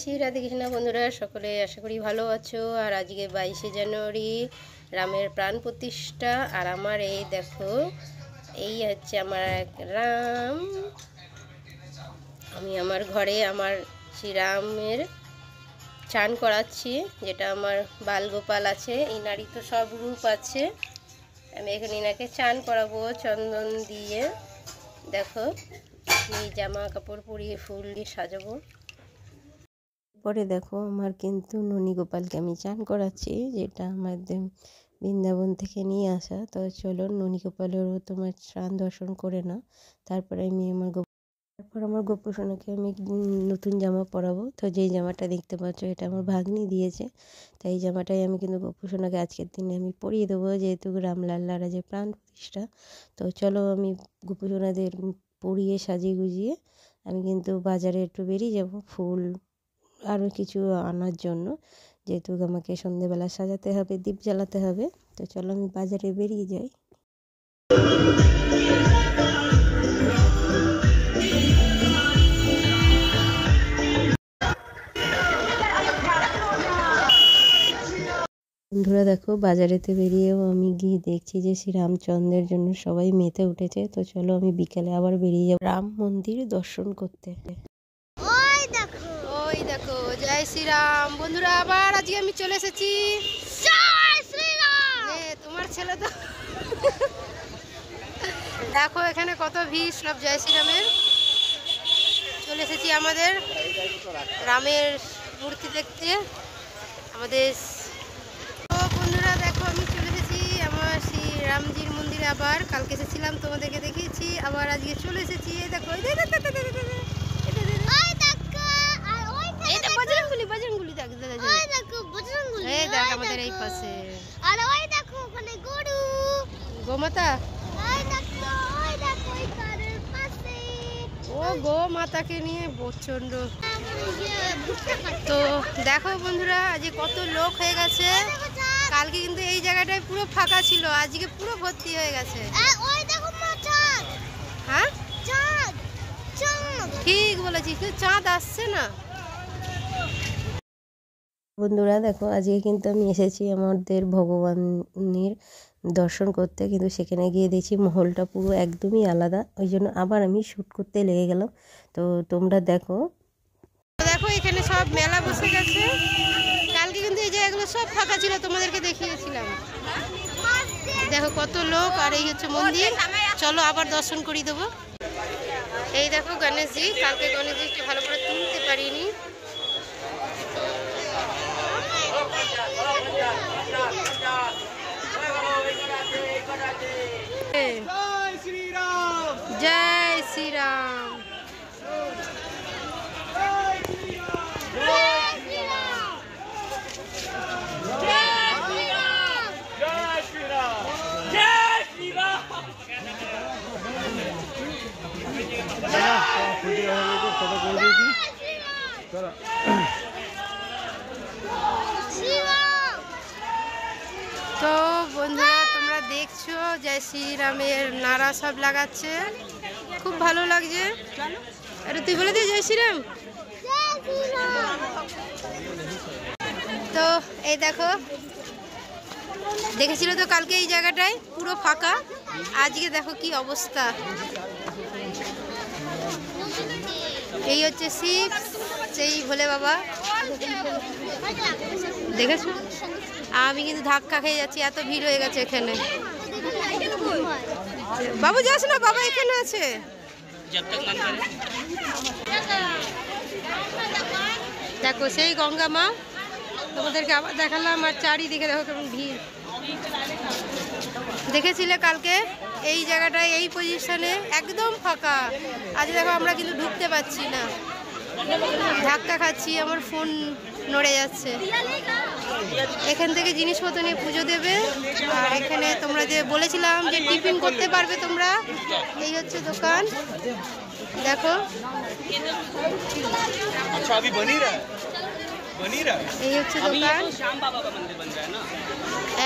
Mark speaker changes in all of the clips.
Speaker 1: শ্রী রাধে কৃষ্ণ বন্ধুরা, সকলে আশা করি ভালো আছো। আর আজকে 22শে জানুয়ারি রামের প্রাণ প্রতিষ্ঠা। আর আমার এই দেখো, এই হচ্ছে আমার এক রাম। আমি আমার ঘরে আমার শ্রীরামের চান করাচ্ছি, যেটা আমার বালগোপাল আছে। ইনারই তো সব রূপ আছে। আমি এখন ইনাকে চান করাবো চন্দন দিয়ে। দেখো, এই জামা কাপড় পরিয়ে ফুল দিয়ে সাজাবো। পরে দেখো, আমার কিন্তু ননী গোপালকে আমি চান করাচ্ছি, যেটা আমাদের বৃন্দাবন থেকে নিয়ে আসা। তো চলো, ননী গোপালেরও তোমার স্নান দর্শন করে নাও। তারপরে আমি আমার গোপু সোনাকে আমি নতুন জামা পরাবো। তো যেই জামাটা দেখতে পাচ্ছ, এটা আমার ভাগ্নি দিয়েছে। তো এই জামাটাই আমি কিন্তু গোপু সোনাকে আজকের দিনে আমি পরিয়ে দেবো, যেহেতু রামলাল্লার যে প্রাণ প্রতিষ্ঠা। তো চলো, আমি গোপু সোনাদের পরিয়ে সাজিয়ে গুজিয়ে আমি কিন্তু বাজারে একটু বেরিয়ে যাব ফুল আরও কিছু আনার জন্য, যেহেতু আমাকে সন্ধেবেলা সাজাতে হবে, দীপ জ্বালাতে হবে। তো চলো, আমি বাজারে বেরিয়ে যাই। বন্ধুরা দেখো, বাজারেতে বেরিয়েও আমি গিয়ে দেখছি যে শ্রীরামচন্দ্রের জন্য সবাই মেতে উঠেছে। তো চলো, আমি বিকেলে আবার বেরিয়ে যাব রাম মন্দির দর্শন করতে। ওই দেখো, জয় শ্রীরাম বন্ধুরা, আবার আজকে আমি চলে এসেছি। জয় শ্রীরাম। তোমার ছেলে তো দেখো, এখানে কত ভিড়, সব জয় শ্রীরামের। চলে এসেছি আমাদের রামের মূর্তি দেখতে আমাদের। বন্ধুরা দেখো, আমি চলে এসেছি আমার শ্রী রামজির মন্দিরে। আবার কালকে এসেছিলাম, তোমাদেরকে দেখিয়েছি, আবার আজকে চলে এসেছি। এই দেখো, আমাদের এই পাশে গোমাতা। ও গো মাতাকে নিয়ে প্রচন্ড। তো দেখো বন্ধুরা, আজকে কত লোক হয়ে গেছে। কালকে কিন্তু এই জায়গাটায় পুরো ফাঁকা ছিল, আজকে পুরো ভর্তি হয়ে গেছে। হ্যাঁ, ঠিক বলেছি, কিন্তু চাঁদ আসছে না। বন্ধুরা দেখো, আজকে কিন্তু আমি এসেছি আমাদের ভগবানের দর্শন করতে, কিন্তু সেখানে গিয়ে দেখছি মহলটা পুরো একদমই আলাদা। ওই জন্য আবার আমি শ্যুট করতে লেগে গেলাম। তো তোমরা দেখো, এখানে সব মেলা বসে গেছে। কালকে কিন্তু এই জায়গাগুলো সব ফাঁকা ছিল, তোমাদেরকে দেখিয়েছিলাম। দেখো কত লোক, আর এই হচ্ছে মন্দির। চলো আবার দর্শন করিয়ে দেবো। এই দেখো গণেশজি, কালকে গণেশজিকে ভালো করে তুলতে পারিনি। জয় শ্রীরাম। তো বন্ধুরা, তোমরা দেখছো জয় শ্রীরামের নারা সব লাগাচ্ছে, খুব ভালো লাগছে। আরে তুই বলে দে জয় শ্রীরাম। তো এই দেখো, দেখেছিল তো কালকে এই জায়গাটায় পুরো ফাঁকা, আজকে দেখো কি অবস্থা। এই হচ্ছে শিব, সেই ভোলে বাবা। দেখেছো, আমি কিন্তু ধাক্কা খেয়ে যাচ্ছি, এত ভিড় হয়ে গেছে এখানে। বাবু যাস না, বাবা এখানে আছে। দেখো সেই গঙ্গা মা, তোমাদেরকে আবার দেখালাম। আর চারিদিকে দেখো কেমন ভিড়। দেখেছিলে কালকে এই জায়গাটায় এই পজিশনে একদম ফাঁকা, আজ দেখো আমরা কিন্তু ঢুকতে পারছি না, ধাক্কা খাচ্ছি, আমার ফোন নড়ে যাচ্ছে। এখান থেকে জিনিসপত্র নিয়ে পুজো দেবে। আর এখানে তোমরা যে বলেছিলাম যে টিফিন করতে পারবে তোমরা, এই হচ্ছে দোকান। দেখো এই হচ্ছে দোকান।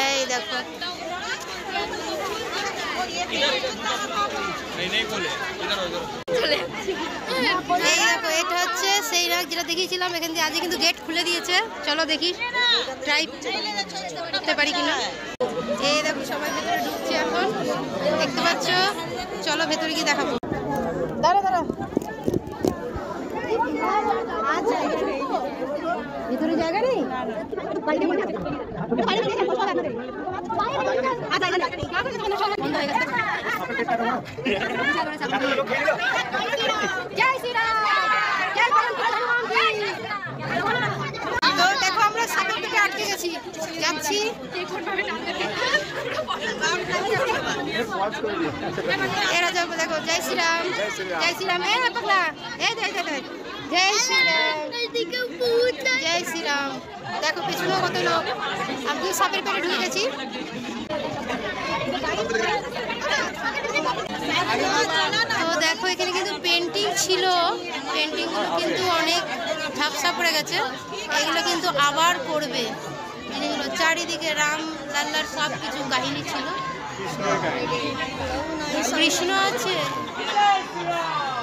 Speaker 1: এই দেখো, দেখো এটা হচ্ছে সেই রাগ যেটা দেখিয়েছিলাম, এখান থেকে আজকে কিন্তু গেট খুলে দিয়েছে। চলো দেখি ট্রাই করতে পারি কিনা। এই দেখো সবাই ভেতরে ঢুকছে এখন, দেখতে পাচ্ছ। চলো ভেতরে গিয়ে দেখাবো। দাঁড়া দাঁড়া, ভিতরে জায়গা নেই। তো দেখো আমরা সামনে থেকে আটকে গেছি, যাচ্ছি। এরা যাবো, দেখো জয় শ্রীরাম জয় শ্রীরাম। এ পাগলা, এই দেখ দেখ, জয় শ্রীরাম জয় শ্রীরাম। দেখো পেছনেও কত লোক, আমি সাপের পেটে ঢুকে গেছি। তো দেখো এখানে কিন্তু পেন্টিং ছিল, পেন্টিংগুলো কিন্তু অনেক ঝাপসা পড়ে গেছে। এগুলো কিন্তু আবার করবে জিনিসগুলো। চারিদিকে রাম লাল্লার সব কিছু কাহিনী ছিল। কৃষ্ণ আছে।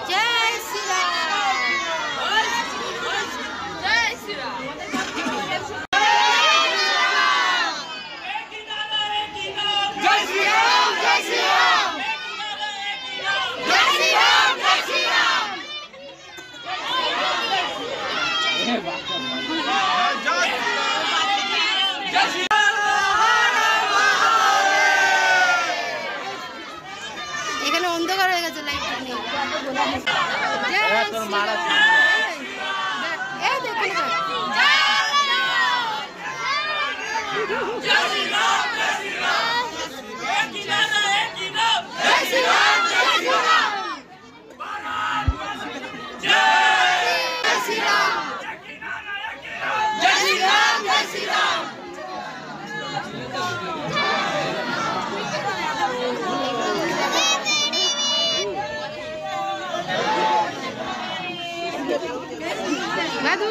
Speaker 1: জয় শ্রীরাম জয় শ্রীরাম। এখানে অন্ধকার হয়ে গেছে, লাইট নেই। দাদু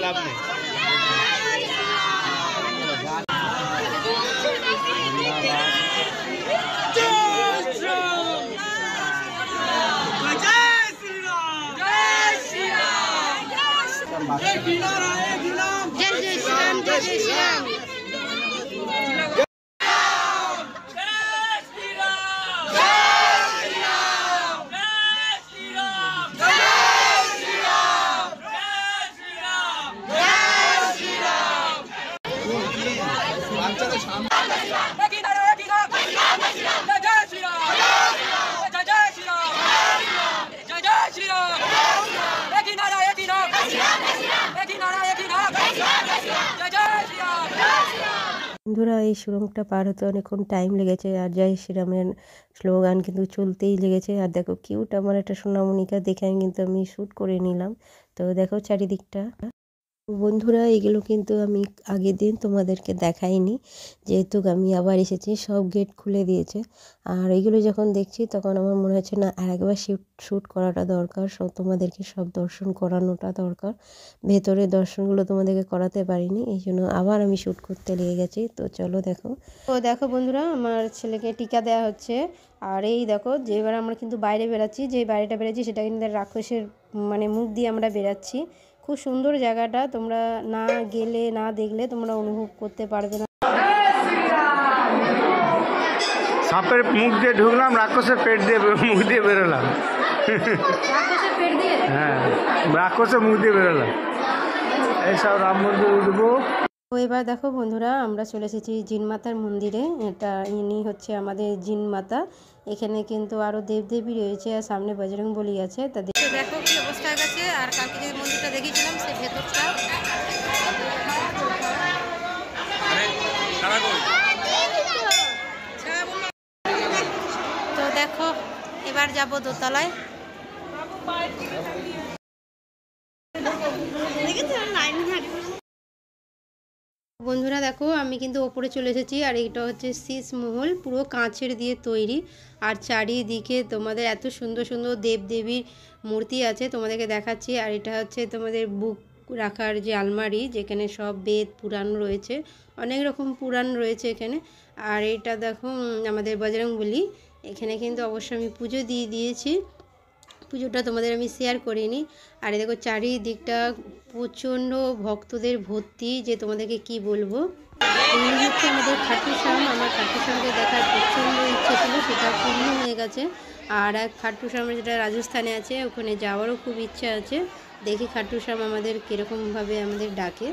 Speaker 1: লাভ নেই। जय जय श्रीराम जय जय श्रीराम। বন্ধুরা এই সুড়ঙ্গটা পার হতে অনেকক্ষণ টাইম লেগেছে, আর জয় শ্রীরামের স্লোগান কিন্তু চলতেই লেগেছে। আর দেখো কিউট আমার একটা সোনামণিকা, দেখে আমি শ্যুট করে নিলাম। তো দেখো চারিদিকটা। বন্ধুরা এগুলো কিন্তু আমি আগের দিন তোমাদেরকে দেখাইনি, যেহেতু আমি আবার এসেছি, সব গেট খুলে দিয়েছে। আর এগুলো যখন দেখছি তখন আমার মনে হচ্ছে না আরেকবার শ্যুট করাটা দরকার, তোমাদেরকে সব দর্শন করানোটা দরকার। ভেতরের দর্শনগুলো তোমাদেরকে করাতে পারিনি, এই জন্য আবার আমি শ্যুট করতে লেগে গেছি। তো চলো দেখো। তো দেখো বন্ধুরা আমার ছেলেকে টিকা দেওয়া হচ্ছে। আর এই দেখো যেবার আমরা কিন্তু বাইরে বেরাচ্ছি, যে বাইরেটা বেরাচ্ছি সেটা কিন্তু রাক্ষসের মানে মুখ দিয়ে আমরা বেরাচ্ছি। খুব সুন্দর জায়গাটা, তোমরা না গেলে না দেখলে তোমরা অনুভব করতে পারবে না।
Speaker 2: সাপের মুখ দিয়ে ঢুকলাম, রাক্ষসের পেট দিয়ে মুখ দিয়ে বেরোলাম।
Speaker 1: রাক্ষসের পেট দিয়ে?
Speaker 2: হ্যাঁ, রাক্ষসের মুখ দিয়ে বেরোলাম। এইসব রাম মন্দির উঠবো।
Speaker 1: তো এবার দেখো বন্ধুরা আমরা চলে এসেছি জিনমাতার মন্দিরে। এটা ইনি হচ্ছে আমাদের জিনমাতা। এখানে কিন্তু আরো দেবদেবী রয়েছে, আর সামনে বজরংবলী আছে। তা দেখো কি অবস্থা গেছে। আর কালকে যে মন্দিরটা দেখেছিলাম সে ভেতরটা। তো দেখো এবার যাব দোতলায়। বন্ধুরা দেখো আমি কিন্তু ওপরে চলে এসেছি, আর এইটা হচ্ছে শীষমহল, পুরো কাঁচের দিয়ে তৈরি। আর চারিদিকে তোমাদের এত সুন্দর সুন্দর দেবদেবীর মূর্তি আছে, তোমাদেরকে দেখাচ্ছি। আর এটা হচ্ছে তোমাদের বুক রাখার যে আলমারি, যেখানে সব বেদ পুরাণ রয়েছে, অনেক রকম পুরাণ রয়েছে এখানে। আর এটা দেখো আমাদের বজরংবলী, এখানে কিন্তু অবশ্যই আমি পুজো দিয়ে দিয়েছি, পুজোটা তোমাদের আমি শেয়ার করিনি। আর দেখো চারিদিকটা প্রচণ্ড ভক্তদের ভর্তি, যে তোমাদেরকে কি বলবো। এই হচ্ছে আমাদের খাটু শ্যাম। আমার খাটু শ্যামকে দেখার প্রচণ্ড ইচ্ছে ছিল, সেটা পূর্ণ হয়ে গেছে। আর এক খাটু শ্যামের যেটা রাজস্থানে আছে, ওখানে যাওয়ারও খুব ইচ্ছা আছে। দেখি খাটু শ্যাম আমাদের কীরকমভাবে আমাদের ডাকে,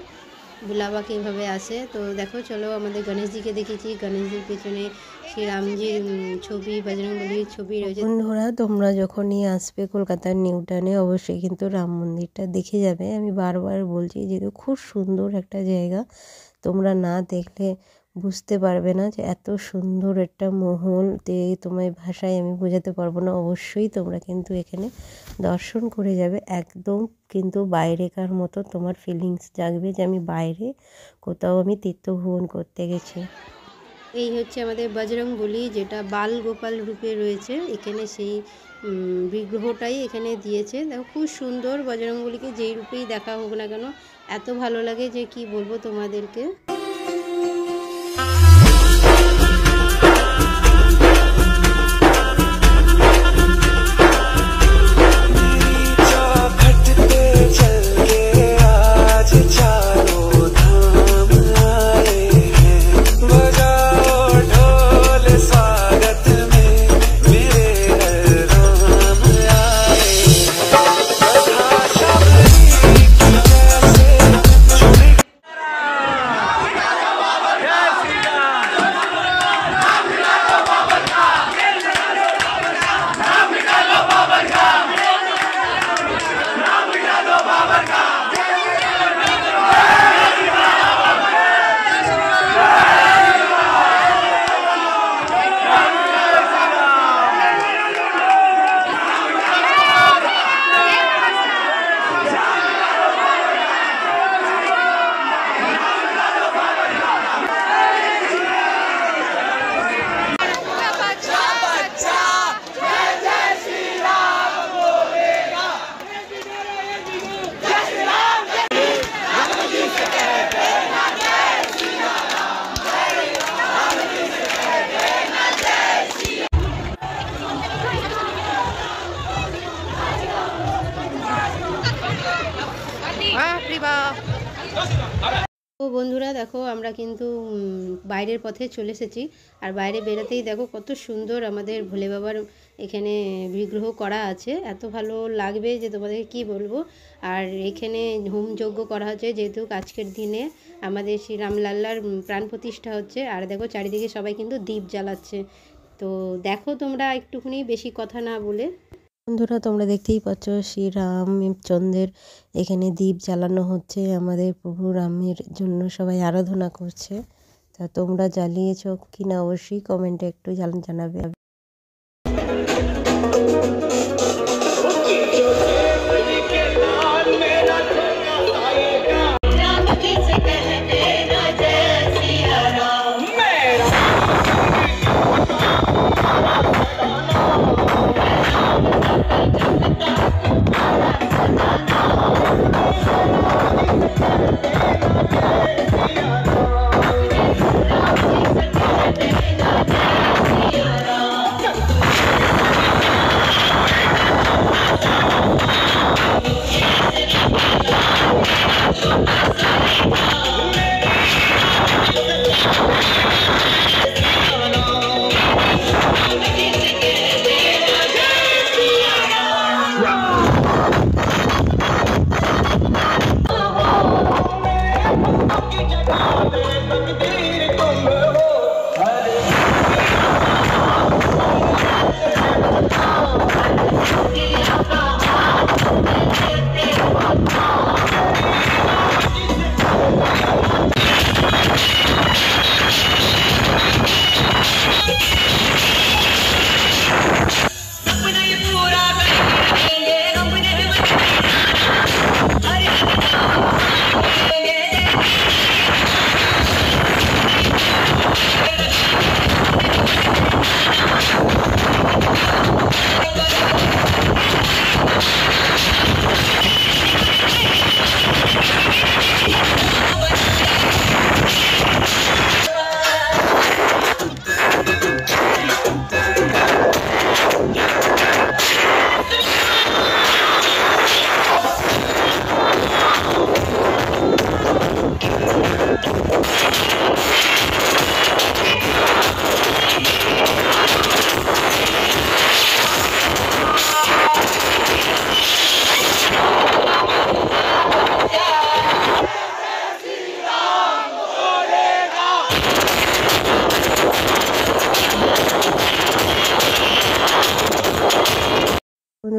Speaker 1: বুলাবা কীভাবে আসে। তো দেখো চলো, আমাদের গণেশজিকে দেখেছি, গণেশজির পেছনে শ্রীরামজির ছবি, বজরংবলীর ছবি রয়েছে। বন্ধুরা, তোমরা যখনই আসবে কলকাতার নিউ টাউনে, অবশ্যই কিন্তু রাম মন্দিরটা দেখে যাবে। আমি বারবার বলছি, যেহেতু খুব সুন্দর একটা জায়গা, তোমরা না দেখলে বুঝতে পারবে না যে এত সুন্দর একটা মহল, তোমার ভাষায় আমি বোঝাতে পারবো না। অবশ্যই তোমরা কিন্তু এখানে দর্শন করে যাবে, একদম কিন্তু বাইরেকার মতো তোমার ফিলিংস জাগবে যে আমি বাইরে কোথাও আমি তীর্থভ্রমণ করতে গেছি। এই হচ্ছে আমাদের বজরংবলী, যেটা বাল গোপাল রূপে রয়েছে এখানে, সেই বিগ্রহটাই এখানে দিয়েছে। দেখো খুব সুন্দর, বজরংবলীকে যেই রূপেই দেখা হোক না কেন এত ভালো লাগে যে কি বলবো তোমাদেরকে। তো বন্ধুরা দেখো, আমরা কিন্তু বাইরের পথে চলে এসেছি। আর বাইরে বেরোতেই দেখো কত সুন্দর আমাদের ভোলে বাবার এখানে বিগ্রহ করা আছে, এত ভালো লাগবে যে তোমাদেরকে কি বলবো। আর এখানে হোমযজ্ঞ করা হচ্ছে, যেহেতু আজকের দিনে আমাদের শ্রী রামলাল্লার প্রাণ প্রতিষ্ঠা হচ্ছে। আর দেখো চারিদিকে সবাই কিন্তু দীপ জ্বালাচ্ছে। তো দেখো তোমরা একটুখানি, বেশি কথা না বলে। বন্ধুরা, তোমরা দেখতেই পাচ্ছ শ্রী রামচন্দ্রের এখানে দীপ জ্বালানো হচ্ছে, আমাদের প্রভু রামের জন্য সবাই আরাধনা করছে। তা তোমরা জ্বালিয়েছো কি না অবশ্যই কমেন্টে একটু জানাবে।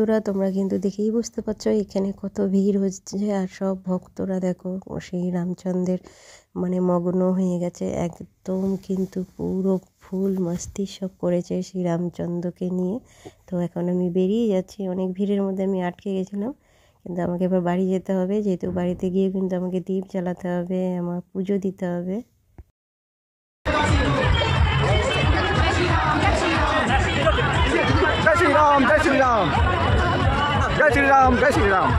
Speaker 1: বন্ধুরা তোমরা কিন্তু দেখেই বুঝতে পারছো এখানে কত ভিড় হচ্ছে, আর সব ভক্তরা দেখো সেই রামচন্দ্রের মানে মগ্ন হয়ে গেছে একদম, কিন্তু পুরো ফুল মস্তি সব করেছে শ্রী রামচন্দ্রকে নিয়ে। তো এখন আমি বেরিয়ে যাচ্ছি, অনেক ভিড়ের মধ্যে আমি আটকে গেছিলাম, কিন্তু আমাকে এবার বাড়ি যেতে হবে, যেহেতু বাড়িতে গিয়ে কিন্তু আমাকে দীপ জ্বালাতে হবে, আমার পুজো দিতে হবে।
Speaker 2: জয় শ্রীরাম, জয় শ্রীরাম, জয় শ্রীরাম, জয় শ্রীরাম।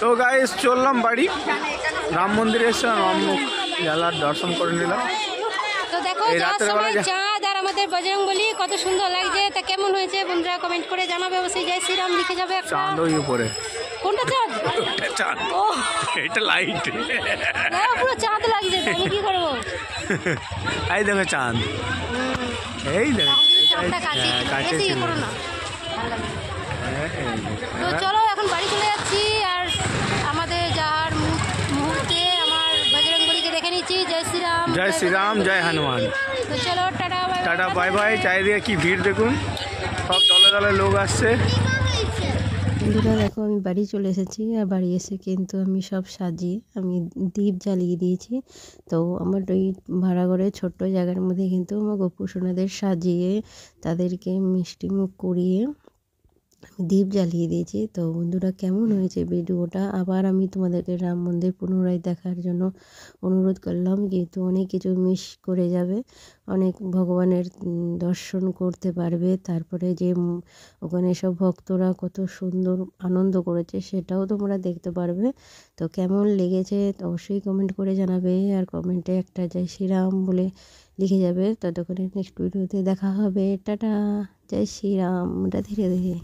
Speaker 2: তো গাইস চললাম বাড়ি, রাম মন্দিরে এসেছিলাম, রাম লালার দর্শন করে নিলাম।
Speaker 1: তো দেখো
Speaker 2: এই
Speaker 1: যাওয়ার
Speaker 2: রাতের
Speaker 1: সময়
Speaker 2: বেলা
Speaker 1: চাঁদ আর আমাদের বজরংবলী কত সুন্দর লাগছে, তা কেমন হয়েছে বন্ধুরা কমেন্ট করে জানাবে অবশ্যই। জয় শ্রীরাম লিখে যাবে একটা।
Speaker 2: চাঁদ ওই উপরে,
Speaker 1: কোনটা চাঁদ?
Speaker 2: ওটা চাঁদ,
Speaker 1: ও
Speaker 2: এটা লাইট।
Speaker 1: না পুরো চাঁদ লাগছে, তো আমি কি করবো?
Speaker 2: এই দেখো চাঁদ, এই দেখো
Speaker 1: চাঁদটা কাছে
Speaker 2: হ্যাঁ, কাছে
Speaker 1: বেশি
Speaker 2: ছিল।
Speaker 1: করো না, ভালো লাগবে।
Speaker 2: হ্যাঁ, এই
Speaker 1: তো
Speaker 2: দেখো।
Speaker 1: চলো এখন বাড়ি চলে যাচ্ছি, আর আমাদের যাওয়ার মুহূর্তে আমার বজরংবলীকে দেখে নিচ্ছি। জয় শ্রীরাম,
Speaker 2: জয় শ্রীরাম, জয় হনুমান।
Speaker 1: তো চলো tata bye bye.
Speaker 2: Tata bye bye. চারিদিকে কি ভিড় দেখুন, সব দলে দলে লোক আসছে।
Speaker 1: বন্ধুরা দেখো আমি বাড়ি চলে এসেছি, আর বাড়ি এসে কিন্তু আমি সব সাজিয়ে আমি দীপ জ্বালিয়ে দিয়েছি। তো আমার ওই ভাড়া ঘরে ছোট্ট জায়গার মধ্যে কিন্তু আমার গপু সোনাদের সাজিয়ে তাদেরকে মিষ্টি মুখ করিয়ে আমি দীপ জ্বালিয়ে দিয়েছি। তো বন্ধুরা কেমন হয়েছে ভিডিওটা, আবার আমি তোমাদেরকে রাম মন্দির পুনরায় দেখার জন্য অনুরোধ করলাম, যেহেতু অনেক কিছু মিস করে যাবে, অনেক ভগবানের দর্শন করতে পারবে। তারপরে যে ওখানে সব ভক্তরা কত সুন্দর আনন্দ করেছে সেটাও তোমরা দেখতে পারবে। তো কেমন লেগেছে অবশ্যই কমেন্ট করে জানাবে, আর কমেন্টে একটা জয় শ্রীরাম বলে লিখে যাবে। ততক্ষণে নেক্সট ভিডিওতে দেখা হবে, টাটা। জয় শ্রীরাম, রাধে রাধে।